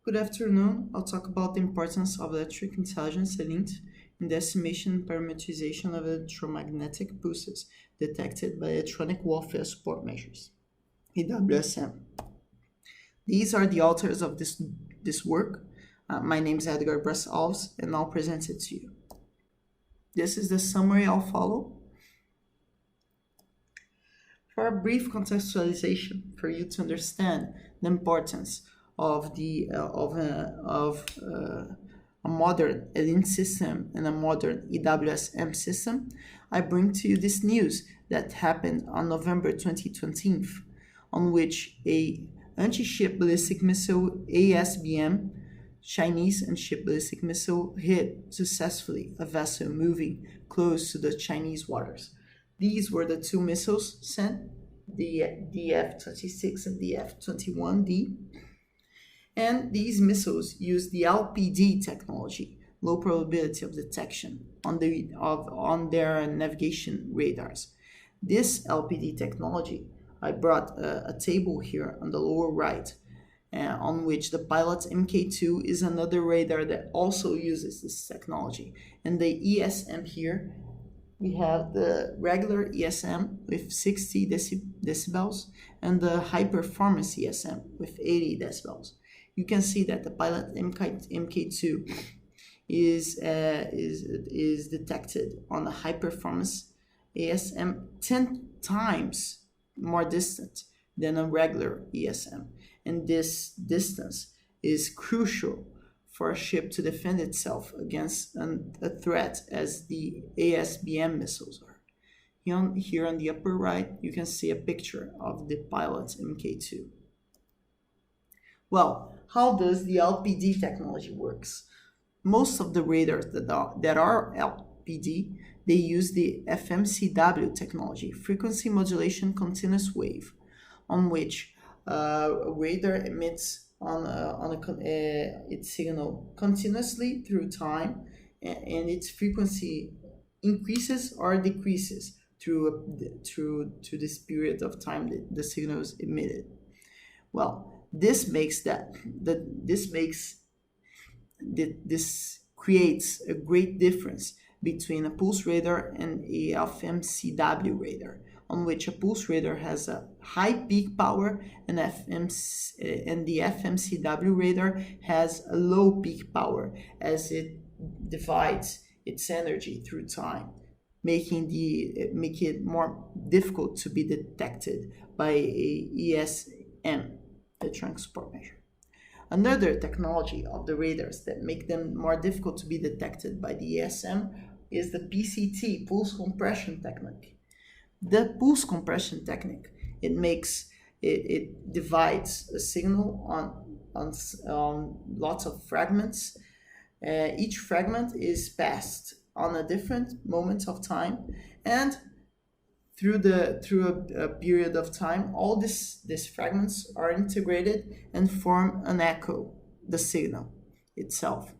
Good afternoon. I'll talk about the importance of electric intelligence ELINT in the estimation and parameterization of electromagnetic pulses detected by electronic warfare support measures, EWSM. These are the authors of this work. My name is Edgar Brás Alves, and I'll present it to you. This is the summary I'll follow. For a brief contextualization, for you to understand the importance of a modern ELINT system and a modern EWSM system, I bring to you this news that happened on November 2020, on which a anti-ship ballistic missile ASBM, Chinese anti-ship ballistic missile, hit successfully a vessel moving close to the Chinese waters. These were the two missiles sent, the DF-26 and the F-21D. And these missiles use the LPD technology, low probability of detection, on their navigation radars. This LPD technology, I brought a table here on the lower right, on which the pilot's MK2 is another radar that also uses this technology. And the ESM here, we have the regular ESM with 60 decibels and the high performance ESM with 80 decibels. You can see that the pilot MK2 is detected on a high performance ESM 10 times more distant than a regular ESM. And this distance is crucial for a ship to defend itself against a threat as the ASBM missiles are. Here on the upper right, you can see a picture of the pilot's MK2. Well, how does the LPD technology works? Most of the radars that are LPD, they use the FMCW technology, frequency modulation continuous wave, on which a radar emits its signal continuously through time, and its frequency increases or decreases through this period of time that the signal is emitted. Well, this creates a great difference between a pulse radar and a FMCW radar, on which a pulse radar has a high peak power and the FMCW radar has a low peak power as it divides its energy through time, making it more difficult to be detected by a ESM, electronic support measure. Another technology of the radars that make them more difficult to be detected by the ESM is the PCT, pulse compression technique. The pulse compression technique, it divides a signal on lots of fragments. Each fragment is passed on a different moment of time, and through a period of time, all these fragments are integrated and form an echo, the signal itself.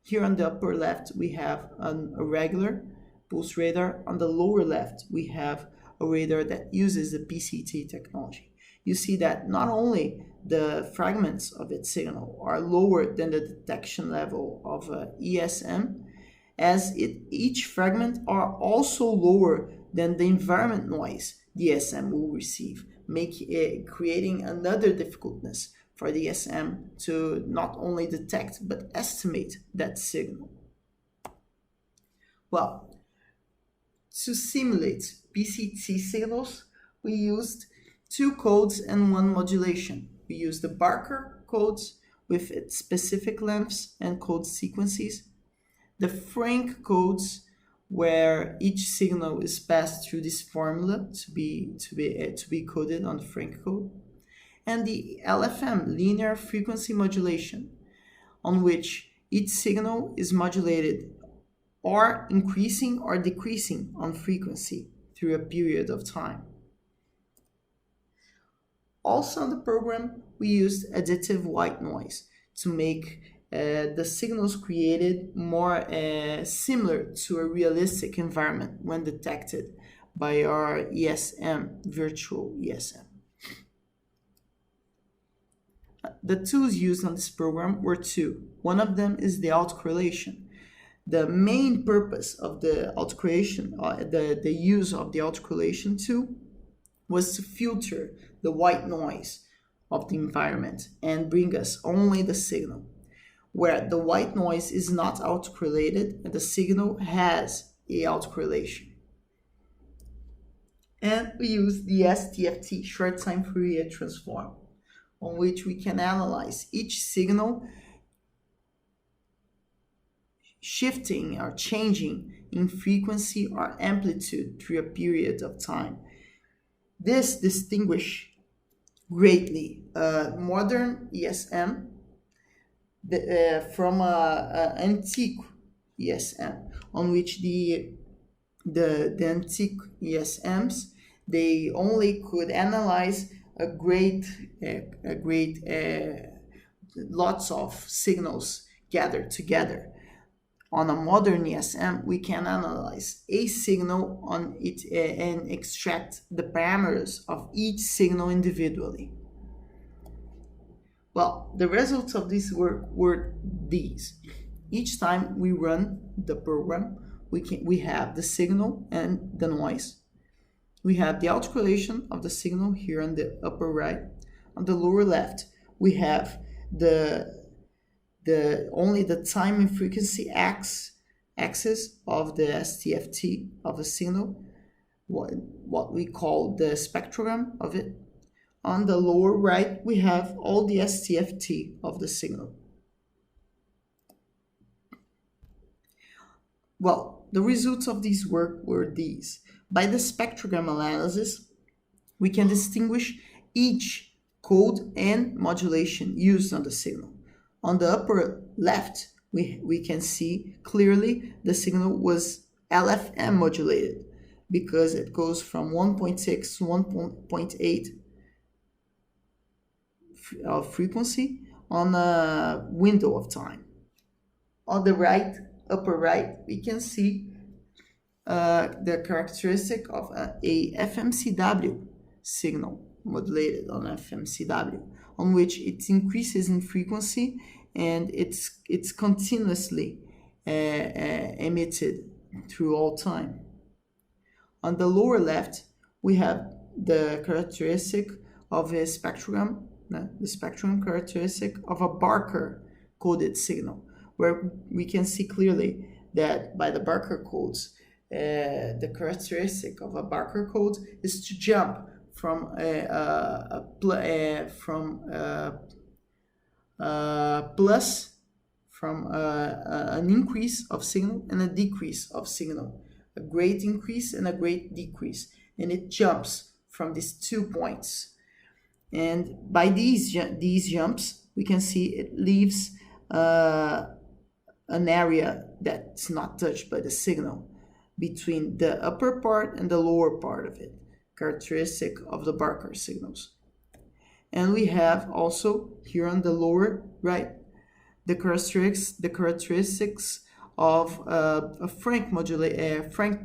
Here on the upper left, we have a regular pulse radar. On the lower left, we have a radar that uses the PCT technology. You see that not only the fragments of its signal are lower than the detection level of ESM, as each fragment are also lower than the environment noise the ESM will receive, creating another difficultness for the ESM to not only detect but estimate that signal. Well, to simulate PCT signals, we used two codes and one modulation. We used the Barker codes with its specific lengths and code sequences, the Frank codes where each signal is passed through this formula to be coded on the Frank code, and the LFM, linear frequency modulation, on which each signal is modulated or increasing or decreasing on frequency through a period of time. Also in the program, we used additive white noise to make the signals created more similar to a realistic environment when detected by our ESM, virtual ESM. The tools used on this program were two. One of them is the autocorrelation. The main purpose of the autocorrelation, the use of the autocorrelation tool, was to filter the white noise of the environment and bring us only the signal, where the white noise is not autocorrelated and the signal has a autocorrelation. And we use the STFT, short time Fourier transform, on which we can analyze each signal shifting or changing in frequency or amplitude through a period of time. This distinguishes greatly modern ESM from antique ESM, on which the antique ESMs, they only could analyze lots of signals gathered together. On a modern ESM, we can analyze a signal on it and extract the parameters of each signal individually. Well, the results of this work were these. Each time we run the program, we have the signal and the noise. We have the autocorrelation of the signal here on the upper right. On the lower left, we have only the time and frequency axis of the STFT of the signal, what we call the spectrogram of it. On the lower right, we have all the STFT of the signal. Well, the results of this work were these. By the spectrogram analysis, we can distinguish each code and modulation used on the signal. On the upper left, we can see clearly the signal was LFM modulated because it goes from 1.6 to 1.8 of frequency on a window of time. On the right, upper right, we can see the characteristic of a FMCW signal modulated on FMCW, on which it increases in frequency and it's continuously emitted through all time. On the lower left, we have the characteristic of a spectrogram, the spectrum characteristic of a Barker coded signal, where we can see clearly that by the Barker codes, the characteristic of a Barker code is to jump from an increase of signal and a decrease of signal, a great increase and a great decrease, and it jumps from these 2 points. And by these jumps, we can see it leaves an area that's not touched by the signal between the upper part and the lower part of it, characteristic of the Barker signals. And we have also here on the lower right the characteristics of Frank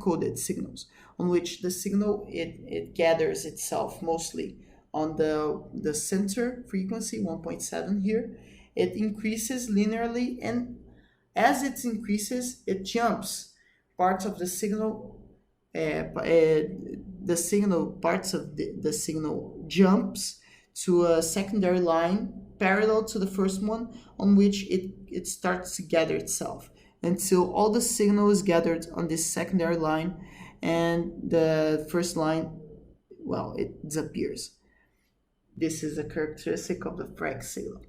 coded signals, on which the signal it gathers itself mostly on the center frequency 1.7 here. It increases linearly, and as it increases, it jumps parts of the signal. Parts of the signal jumps to a secondary line parallel to the first one, on which it starts to gather itself until all the signal is gathered on this secondary line, and the first line, well, it disappears. This is a characteristic of the Frank signal.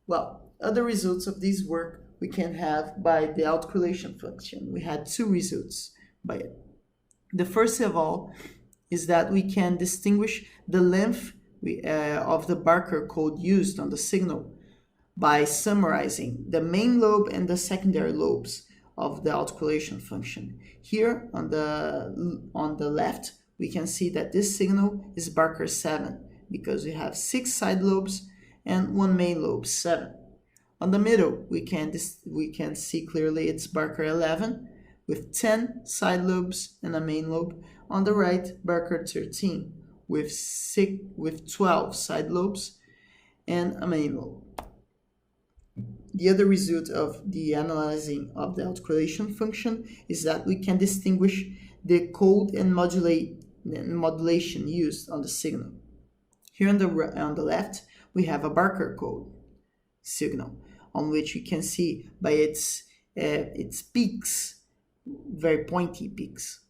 Well, other results of this work we can have by the autocorrelation function. We had two results by it. The first of all is that we can distinguish the length of the Barker code used on the signal by summarizing the main lobe and the secondary lobes of the autocorrelation function. Here on the left, we can see that this signal is Barker 7 because we have 6 side lobes and 1 main lobe, 7. On the middle, we can see clearly it's Barker 11 with 10 side lobes and a main lobe. On the right, Barker 13 with 12 side lobes and a manual. The other result of the analyzing of the autocorrelation function is that we can distinguish the code and modulation used on the signal. Here on the left, we have a Barker code signal, on which you can see by its peaks, very pointy peaks.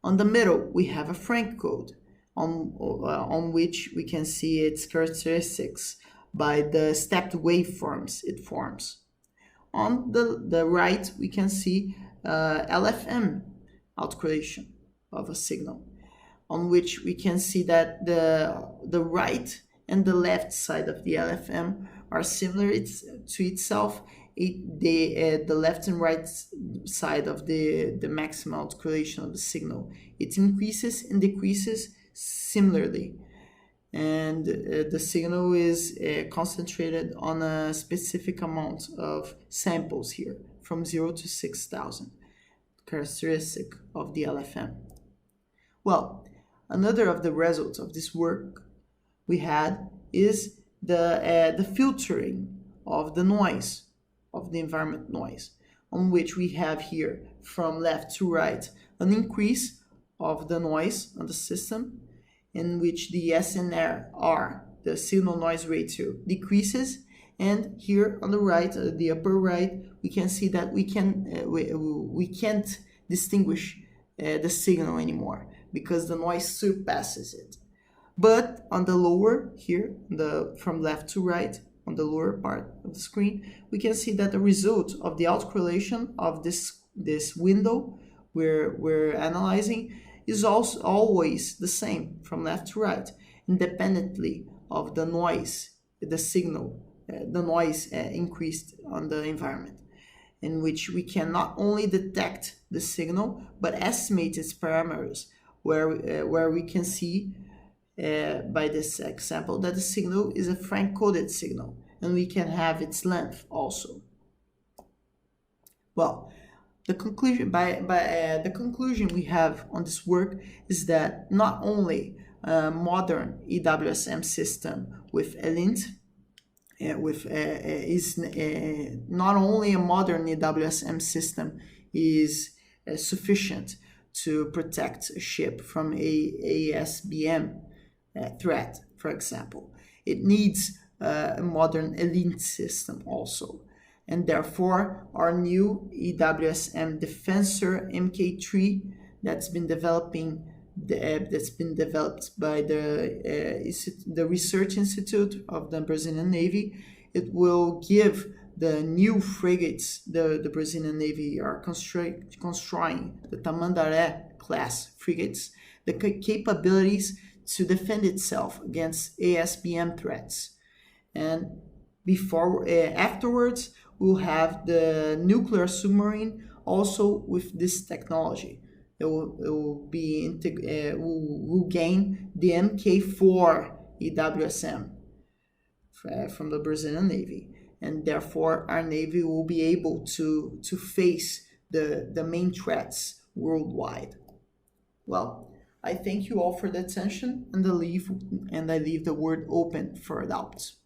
On the middle, we have a Frank code, on which we can see its characteristics by the stepped waveforms it forms. On the right, we can see LFM autocorrelation of a signal, on which we can see that the right and the left side of the LFM are similar to itself. The left and right side of the maximum autocorrelation of the signal, it increases and decreases similarly, and the signal is concentrated on a specific amount of samples here, from 0 to 6,000, characteristic of the LFM. Well, another of the results of this work we had is the filtering of the noise, of the environment noise, on which we have here from left to right an increase of the noise on the system, in which the SNR, the signal noise ratio, decreases, and here on the right, the upper right, we can see that we can't distinguish the signal anymore because the noise surpasses it. But on the lower here, from left to right, on the lower part of the screen, we can see that the result of the autocorrelation of this window we're analyzing is also always the same from left to right, independently of the noise, the signal, the noise increased on the environment, in which we can not only detect the signal but estimate its parameters, where we can see by this example that the signal is a Frank-coded signal, and we can have its length also. Well, the conclusion the conclusion we have on this work is that not only a modern EWSM system with elint not only a modern EWSM system is sufficient to protect a ship from a ASBM threat, for example. It needs a modern elint system also. And therefore, our new EWSM Defensor MK3 that's been developed by the Research Institute of the Brazilian Navy, it will give the new frigates the Brazilian Navy are constructing, the Tamandaré class frigates, the capabilities to defend itself against ASBM threats. And afterwards, we'll have the nuclear submarine also with this technology. It will gain the MK4 EWSM from the Brazilian Navy, and therefore our Navy will be able to face the main threats worldwide. Well, I thank you all for the attention, and I leave the word open for doubts.